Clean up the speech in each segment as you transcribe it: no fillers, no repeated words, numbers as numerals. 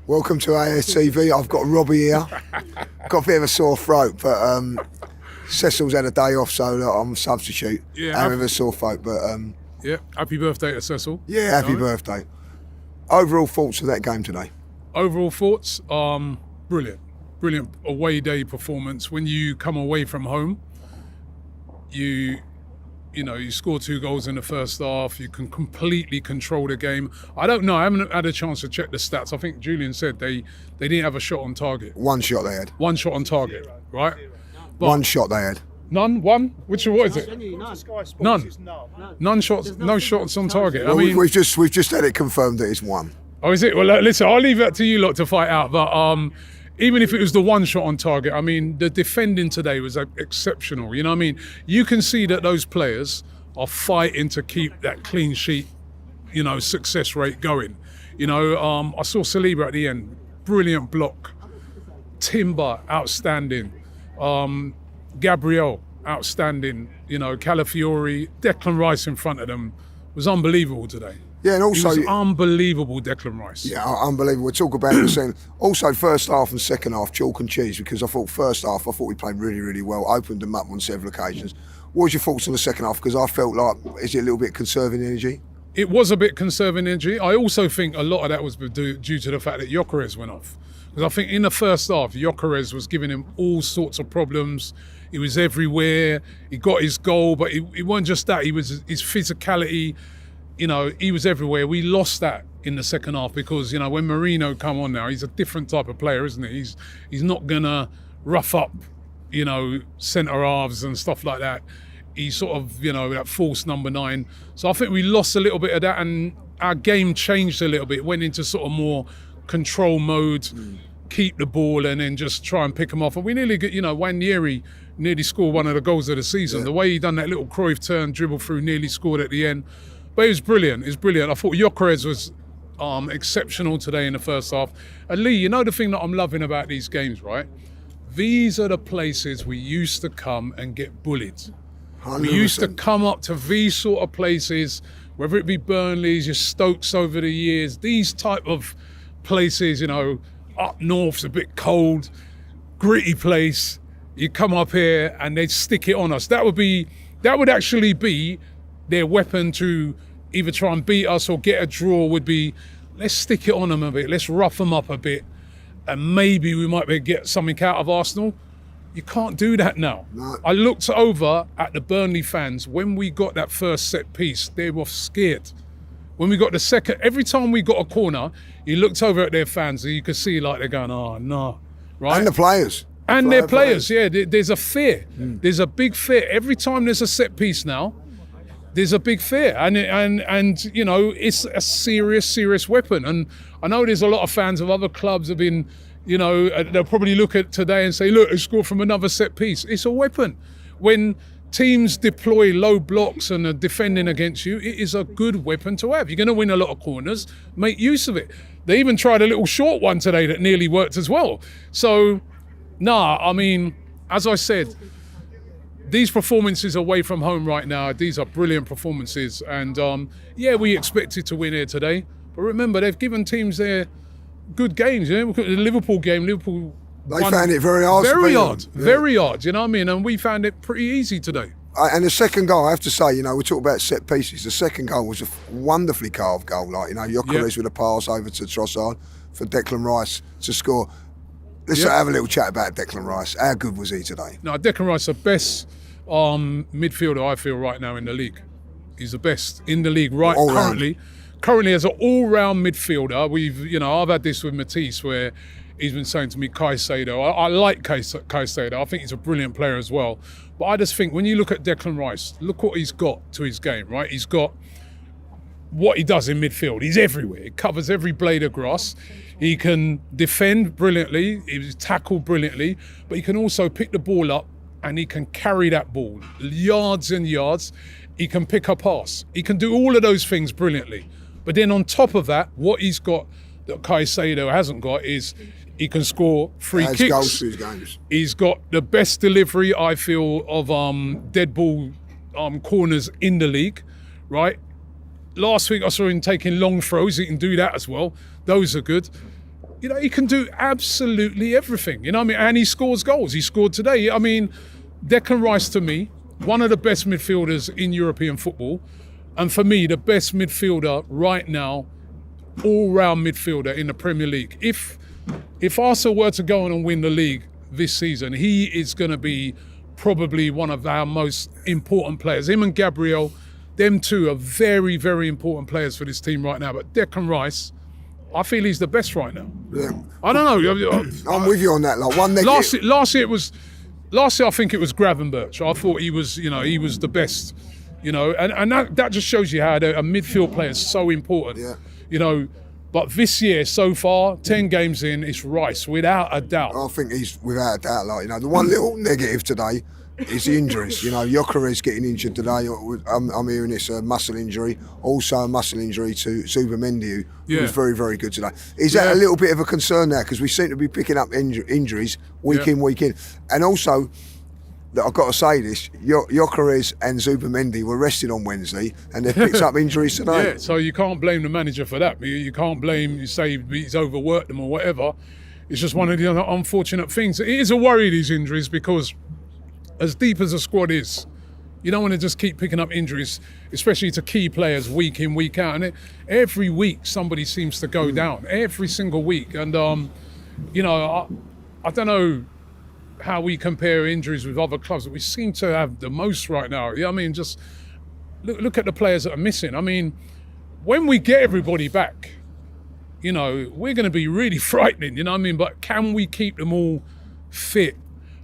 Welcome to ASTV. I've got Robbie here. Got a bit of a sore throat, but Cecil's had a day off, so I'm a substitute. Yeah, I'm with a sore throat, but yeah. Happy birthday to Cecil. yeah, happy birthday. Overall thoughts of that game today? Overall thoughts, brilliant away day performance. When you come away from home, you score 2 goals in the first half. You can completely control the game. I don't know. I haven't had a chance to check the stats. I think Julian said they didn't have a shot on target. One shot they had. One shot on target, right? But One shot they had. None. One. What is it? None. None shots. No shots on target. Well, I mean, we've just had it confirmed that it's one. oh, is it? Well, listen, I'll leave that to you lot to fight out. But even if it was the one shot on target, I mean, the defending today was exceptional. You know what I mean? You can see that those players are fighting to keep that clean sheet, success rate going. I saw Saliba at the end, brilliant block. Timber, outstanding. Gabriel, outstanding. Calafiori, Declan Rice in front of them was unbelievable today. Yeah, and also He was unbelievable, Declan Rice. yeah, unbelievable. We'll talk about it in a second. Also, first half and second half, chalk and cheese, because I thought first half, we played really, really well, opened them up on several occasions. What was your thoughts on the second half? Because I felt like, is it a little bit conserving energy? It was a bit conserving energy. I also think a lot of that was due to the fact that Gyökeres went off. Because I think in the first half, Gyökeres was giving him all sorts of problems. He was everywhere. He got his goal, but it wasn't just that. His physicality, he was everywhere. We lost that in the second half because, when Marino come on now, he's a different type of player, isn't he? He's not going to rough up, centre halves and stuff like that. He's sort of, that false number 9. So I think we lost a little bit of that and our game changed a little bit. Went into sort of more control mode, keep the ball and then just try and pick them off. And we nearly get, Nwaneri nearly scored one of the goals of the season. Yeah. The way he done that little Cruyff turn, dribble through, nearly scored at the end. But it was brilliant. I thought Gyökeres was exceptional today in the first half. And Lee, the thing that I'm loving about these games, right? These are the places we used to come and get bullied. 100%. We used to come up to these sort of places, whether it be Burnleys, your Stokes over the years, these type of places, up north's a bit cold, gritty place. You come up here and they'd stick it on us. That would actually be their weapon to either try and beat us or get a draw would be, let's stick it on them a bit, let's rough them up a bit, and maybe we might be able to get something out of Arsenal. You can't do that now. No. I looked over at the Burnley fans. When we got that first set piece, they were scared. When we got the second, every time we got a corner, you looked over at their fans and you could see like they're going, oh no, right? And the players. And their players, yeah. There's a fear. There's a big fear. Every time there's a set piece now, there's a big fear. And it's a serious weapon. And I know there's a lot of fans of other clubs have been, they'll probably look at today and say, look, they scored from another set piece. It's a weapon. When teams deploy low blocks and are defending against you, it is a good weapon to have. You're going to win a lot of corners, make use of it. They even tried a little short one today that nearly worked as well. So, as I said, these performances away from home right now, these are brilliant performances. And we expected to win here today. But remember, they've given teams their good games. Look at the Liverpool game. They found it very hard. Very hard. You know what I mean? And we found it pretty easy today. And the second goal, I have to say, we talk about set pieces. The second goal was a wonderfully carved goal. Gyökeres with a pass over to Trossard for Declan Rice to score. Let's have a little chat about Declan Rice. How good was he today? No, Declan Rice, the best midfielder I feel right now in the league. He's the best in the league currently. Currently, as an all-round midfielder, I've had this with Matisse where he's been saying to me, Caicedo. I like Caicedo. I think he's a brilliant player as well. But I just think when you look at Declan Rice, look what he's got to his game, right? He's got what he does in midfield. He's everywhere. He covers every blade of grass. He can defend brilliantly. He tackle brilliantly. But he can also pick the ball up and he can carry that ball yards and yards. He can pick a pass. He can do all of those things brilliantly. But then on top of that, what he's got that Caicedo hasn't got is he can score free kicks. Goals for his games. He's got the best delivery, I feel, of dead ball corners in the league, right? Last week I saw him taking long throws. He can do that as well. Those are good. You know, he can do absolutely everything. You know what I mean? And he scores goals. He scored today. I mean, Declan Rice, to me, one of the best midfielders in European football. And for me, the best midfielder right now, all-round midfielder in the Premier League. If Arsenal were to go on and win the league this season, he is going to be probably one of our most important players. Him and Gabriel, them two are very, very important players for this team right now. But Declan Rice, I feel he's the best right now. Yeah. I don't know. I'm with you on that. Like one negative. Last year I think it was Gravenberch. I thought he was the best. You know, and that just shows you how a midfield player is so important. Yeah. You know, but this year so far, 10 games in, it's Rice without a doubt. I think he's without a doubt. Like, you know, the one little negative today is the injuries. You know, Gyökeres getting injured today. I'm hearing it's a muscle injury. Also a muscle injury to Zubimendi, who was very, very good today. Is that a little bit of a concern now? Because we seem to be picking up injuries week in, week in. And also, I've got to say this, Gyökeres and Zubimendi were rested on Wednesday and they picked up injuries today. Yeah, so you can't blame the manager for that. You can't blame, you say he's overworked them or whatever. It's just one of the unfortunate things. It is a worry, these injuries, because as deep as the squad is, you don't want to just keep picking up injuries, especially to key players week in, week out. And every week somebody seems to go down, every single week. And, you know, I don't know how we compare injuries with other clubs, but we seem to have the most right now. Yeah, I mean, just look at the players that are missing. I mean, when we get everybody back, you know, we're going to be really frightening, you know what I mean? But can we keep them all fit?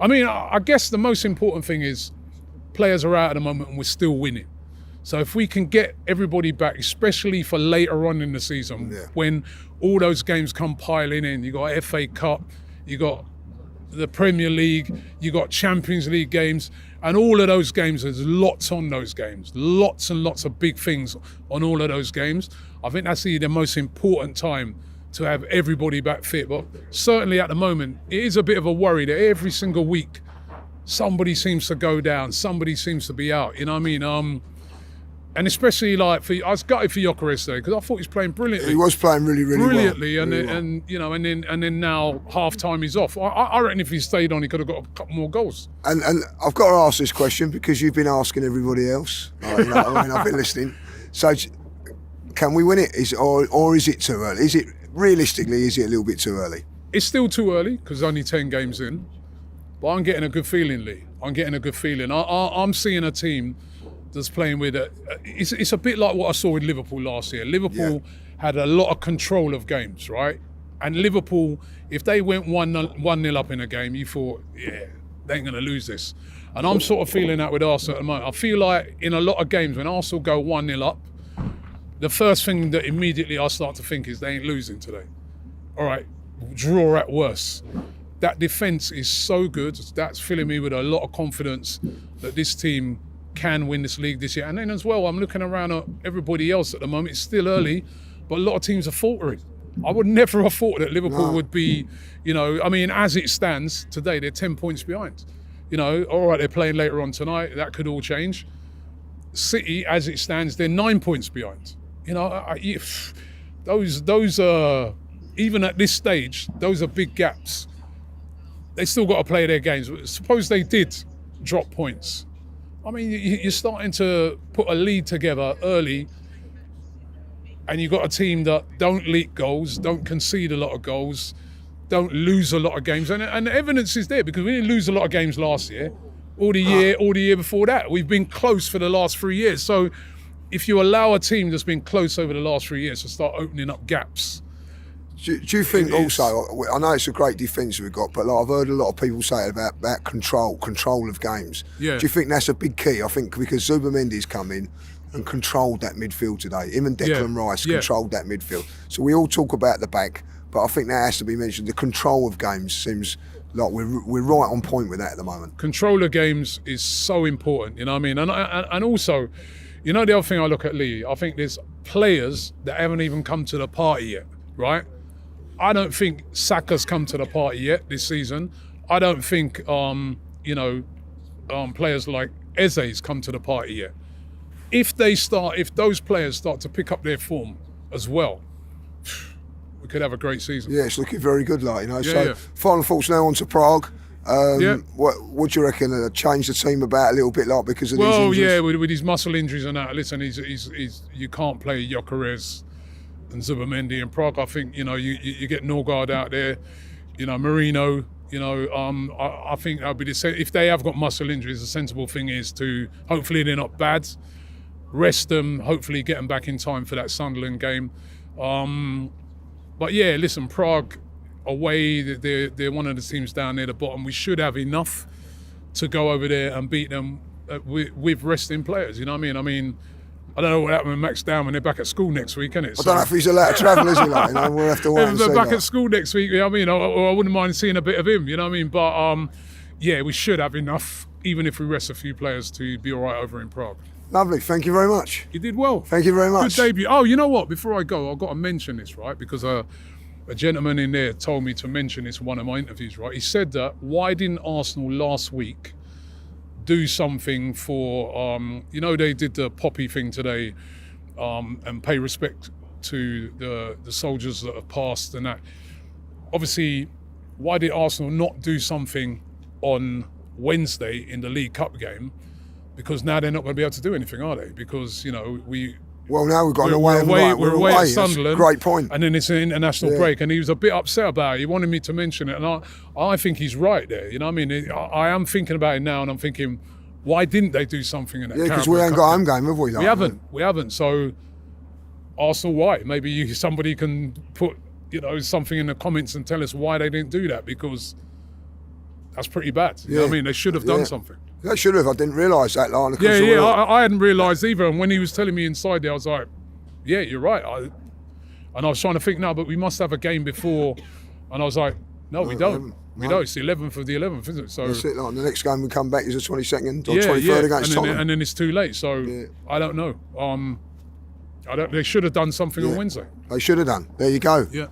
I mean, I guess the most important thing is players are out at the moment and we're still winning. So if we can get everybody back, especially for later on in the season, when all those games come piling in, you got FA Cup, you got the Premier League, you got Champions League games, and all of those games, there's lots on those games, lots and lots of big things on all of those games. I think that's the most important time to have everybody back fit. But certainly at the moment, it is a bit of a worry that every single week somebody seems to go down, somebody seems to be out, you know what I mean? And especially I was gutted for Gyökeres today because I thought he was playing brilliantly. He was playing really, really brilliantly, well. And you know, and then now half time he's off. I reckon if he stayed on, he could have got a couple more goals. And I've got to ask this question because you've been asking everybody else. You know, I mean, I've been listening. So, can we win it? Or is it too early? Is it realistically? Is it a little bit too early? It's still too early because only 10 games in. But I'm getting a good feeling, Lee. I'm getting a good feeling. I'm seeing a team that's playing with it's a bit like what I saw with Liverpool last year. Liverpool had a lot of control of games, right? And Liverpool, if they went 1-0 up in a game, you thought, they ain't going to lose this. And I'm sort of feeling that with Arsenal at the moment. I feel like in a lot of games when Arsenal go 1-0 up, the first thing that immediately I start to think is they ain't losing today. All right, draw at worst. That defence is so good. That's filling me with a lot of confidence that this team can win this league this year. And then as well, I'm looking around at everybody else at the moment. It's still early, but a lot of teams are faltering. I would never have thought that Liverpool would be, you know, I mean, as it stands today, they're 10 points behind. You know, all right, they're playing later on tonight. That could all change. City, as it stands, they're 9 points behind. You know, those are, even at this stage, those are big gaps. They still got to play their games. Suppose they did drop points. I mean, you're starting to put a lead together early, and you've got a team that don't leak goals, don't concede a lot of goals, don't lose a lot of games. And the evidence is there because we didn't lose a lot of games last year, or the year before that. We've been close for the last 3 years. So if you allow a team that's been close over the last 3 years to start opening up gaps. Do you think also, I know it's a great defence we've got, but I've heard a lot of people say about control of games. Yeah. Do you think that's a big key? I think because Zubimendi's come in and controlled that midfield today. Him and Declan Rice controlled that midfield. So we all talk about the back, but I think that has to be mentioned. The control of games seems like we're right on point with that at the moment. Control of games is so important, you know what I mean? And also, you know the other thing I look at, Lee, I think there's players that haven't even come to the party yet, right? I don't think Saka's come to the party yet this season. I don't think, players like Eze's come to the party yet. If those players start to pick up their form as well, we could have a great season. Yeah, it's looking very good, like, you know. Yeah, So, yeah. final thoughts now on to Prague. Yeah. What do you reckon? Change the team about a little bit, like, because of these Well, injuries? yeah, with his muscle injuries and that. Listen, he's you can't play Gyökeres and Zubamendi in Prague. I think, you know, you get Norgard out there, you know, Marino. You know, I think that'll be if they have got muscle injuries, the sensible thing is to, hopefully they're not bad, rest them, hopefully get them back in time for that Sunderland game. But yeah, listen, Prague away, they're one of the teams down near the bottom. We should have enough to go over there and beat them with resting players. You know what I mean? I don't know what happened with Max Down when they're back at school next week, innit? I don't know if he's allowed to travel, is he? Like, you know, we'll have to wait and see. They're back like. at school next week. You know what I mean? I wouldn't mind seeing a bit of him. You know what I mean? But yeah, we should have enough, even if we rest a few players, to be all right over in Prague. Lovely. Thank you very much. You did well. Thank you very much. Good debut. Oh, you know what? Before I go, I've got to mention this, right? Because a gentleman in there told me to mention this in one of my interviews, right? He said that, why didn't Arsenal last week do something for, you know, they did the poppy thing today, and pay respect to the soldiers that have passed and that. Obviously, why did Arsenal not do something on Wednesday in the League Cup game? Because now they're not going to be able to do anything, are they? Because, you know, well, now we've got an we're away. We're away at That's a Sunderland. great point. And then it's an international break, and he was a bit upset about it. He wanted me to mention it, and I think he's right there. You know what I mean? I am thinking about it now, and I'm thinking, why didn't they do something in that? Yeah, because we ain't got home game, have we? We haven't. So, Arsenal, why? Maybe somebody can put, you know, something in the comments and tell us why they didn't do that, because that's pretty bad. You know what I mean? They should have done something. They should have. I didn't realise that, Lana. Yeah. I hadn't realised either. And when he was telling me inside there, I was like, yeah, you're right. And I was trying to think, no, but we must have a game before. And I was like, no, we don't. We don't. It's the 11th of the 11th, isn't it? So that's it. Like, the next game we come back is the 22nd or 23rd against Tottenham. And then it's too late. So I don't know. They should have done something on Wednesday. They should have done. There you go. Yeah.